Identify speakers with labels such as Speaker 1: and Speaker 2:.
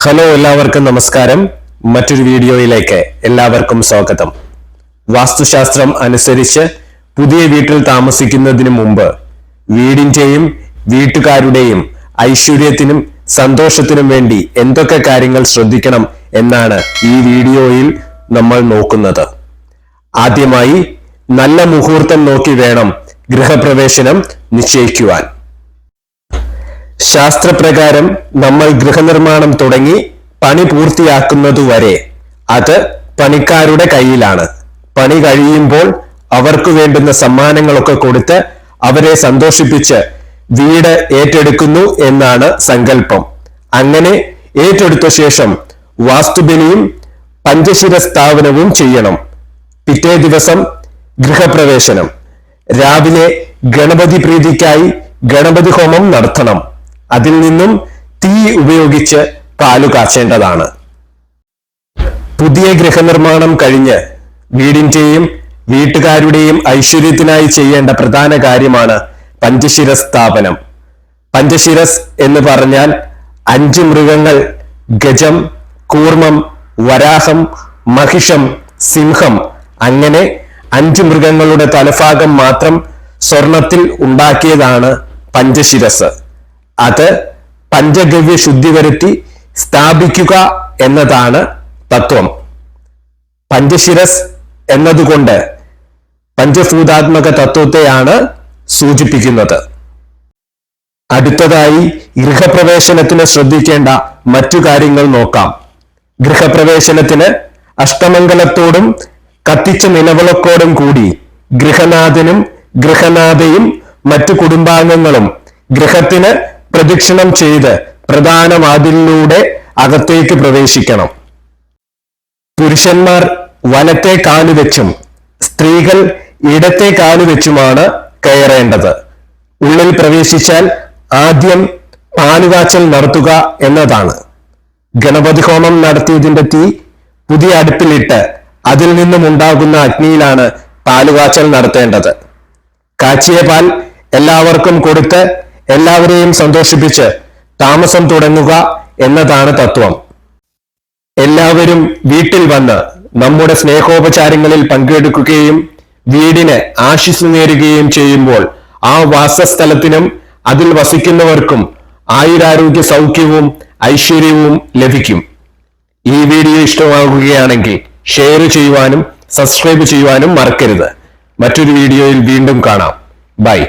Speaker 1: Hello, എല്ലാവർക്കും നമസ്കാരം. മറ്റൊരു വീഡിയോയിലേക്ക് എല്ലാവർക്കും സ്വാഗതം. വാസ്തുശാസ്ത്രം അനുസരിച്ച് പുതിയ വീട്ടിൽ താമസിക്കുന്നതിന് മുമ്പ് വീടിന്റെയും വീട്ടുകാരുടെയും ഐശ്വര്യത്തിനും സന്തോഷത്തിനും വേണ്ടി എന്തൊക്കെ കാര്യങ്ങൾ ശ്രദ്ധിക്കണം എന്നാണ് ഈ വീഡിയോയിൽ നമ്മൾ നോക്കുന്നത്. ആദ്യമായി നല്ല മുഹൂർത്തം നോക്കി വേണം ഗൃഹപ്രവേശനം നിശ്ചയിക്കുവാൻ. ശാസ്ത്രപ്രകാരം നമ്മൾ ഗൃഹനിർമ്മാണം തുടങ്ങി പണി പൂർത്തിയാക്കുന്നതുവരെ അത് പണിക്കാരുടെ കയ്യിലാണ്. പണി കഴിയുമ്പോൾ അവർക്ക് വേണ്ടുന്ന സമ്മാനങ്ങളൊക്കെ കൊടുത്ത് അവരെ സന്തോഷിപ്പിച്ച് വീട് ഏറ്റെടുക്കുന്നു എന്നാണ് സങ്കല്പം. അങ്ങനെ ഏറ്റെടുത്ത ശേഷം വാസ്തുബലിയും പഞ്ചശിര സ്ഥാപനവും ചെയ്യണം. പിറ്റേ ദിവസം ഗൃഹപ്രവേശനം. രാവിലെ ഗണപതി പ്രീതിക്കായി ഗണപതി ഹോമം നടത്തണം. അതിൽ നിന്നും തീ ഉപയോഗിച്ച് പാലു കാച്ചേണ്ടതാണ്. പുതിയ ഗൃഹനിർമ്മാണം കഴിഞ്ഞ് വീടിന്റെയും വീട്ടുകാരുടെയും ഐശ്വര്യത്തിനായി ചെയ്യേണ്ട പ്രധാന കാര്യമാണ് പഞ്ചശിര സ്ഥാപനം. പഞ്ചശിരസ് എന്ന് പറഞ്ഞാൽ 5 മൃഗങ്ങൾ: ഗജം, കൂർമ്മം, വരാഹം, മഹിഷം, സിംഹം, അങ്ങനെ 5 മൃഗങ്ങളുടെ തലഭാഗം മാത്രം സ്വർണത്തിൽ ഉണ്ടാക്കിയതാണ് പഞ്ചശിരസ്. അത് പഞ്ചഗവ്യ ശുദ്ധി വരുത്തി സ്ഥാപിക്കുക എന്നതാണ് തത്വം. പഞ്ചശിരസ് എന്നതുകൊണ്ട് പഞ്ചഭൂതാത്മക തത്വത്തെയാണ് സൂചിപ്പിക്കുന്നത്. അടുത്തതായി ഗൃഹപ്രവേശനത്തിന് ശ്രദ്ധിക്കേണ്ട മറ്റു കാര്യങ്ങൾ നോക്കാം. ഗൃഹപ്രവേശനത്തിന് അഷ്ടമംഗലത്തോടും കത്തിച്ച നിലവിളക്കോടും കൂടി ഗൃഹനാഥനും ഗൃഹനാഥയും മറ്റു കുടുംബാംഗങ്ങളും ഗൃഹത്തിന് പ്രദക്ഷിണം ചെയ്ത് പ്രധാന വാതിലിലൂടെ അകത്തേക്ക് പ്രവേശിക്കണം. പുരുഷന്മാർ വലത്തെ കാലുവെച്ചും സ്ത്രീകൾ ഇടത്തെ കാലുവെച്ചുമാണ് കയറേണ്ടത്. ഉള്ളിൽ പ്രവേശിച്ചാൽ ആദ്യം പാലുകാച്ചൽ നടത്തുക എന്നതാണ്. ഗണപതി ഹോമം നടത്തിയതിന്റെ തീ പുതിയ അടുപ്പിലിട്ട് അതിൽ നിന്നും ഉണ്ടാകുന്ന അഗ്നിയിലാണ് പാലുകാച്ചൽ നടത്തേണ്ടത്. കാച്ചിയ പാൽ എല്ലാവർക്കും കൊടുത്ത് എല്ലാവരെയും സന്തോഷിപ്പിച്ച് താമസം തുടങ്ങുക എന്നതാണ് തത്വം. എല്ലാവരും വീട്ടിൽ വന്ന് നമ്മുടെ സ്നേഹോപചാരങ്ങളിൽ പങ്കെടുക്കുകയും വീടിന് ആശിസ് നേരുകയും ചെയ്യുമ്പോൾ ആ വാസസ്ഥലത്തിനും അതിൽ വസിക്കുന്നവർക്കും ആയുരാരോഗ്യ സൗഖ്യവും ഐശ്വര്യവും ലഭിക്കും. ഈ വീഡിയോ ഇഷ്ടമാകുകയാണെങ്കിൽ ഷെയർ ചെയ്യുവാനും സബ്സ്ക്രൈബ് ചെയ്യുവാനും മറക്കരുത്. മറ്റൊരു വീഡിയോയിൽ വീണ്ടും കാണാം. ബൈ.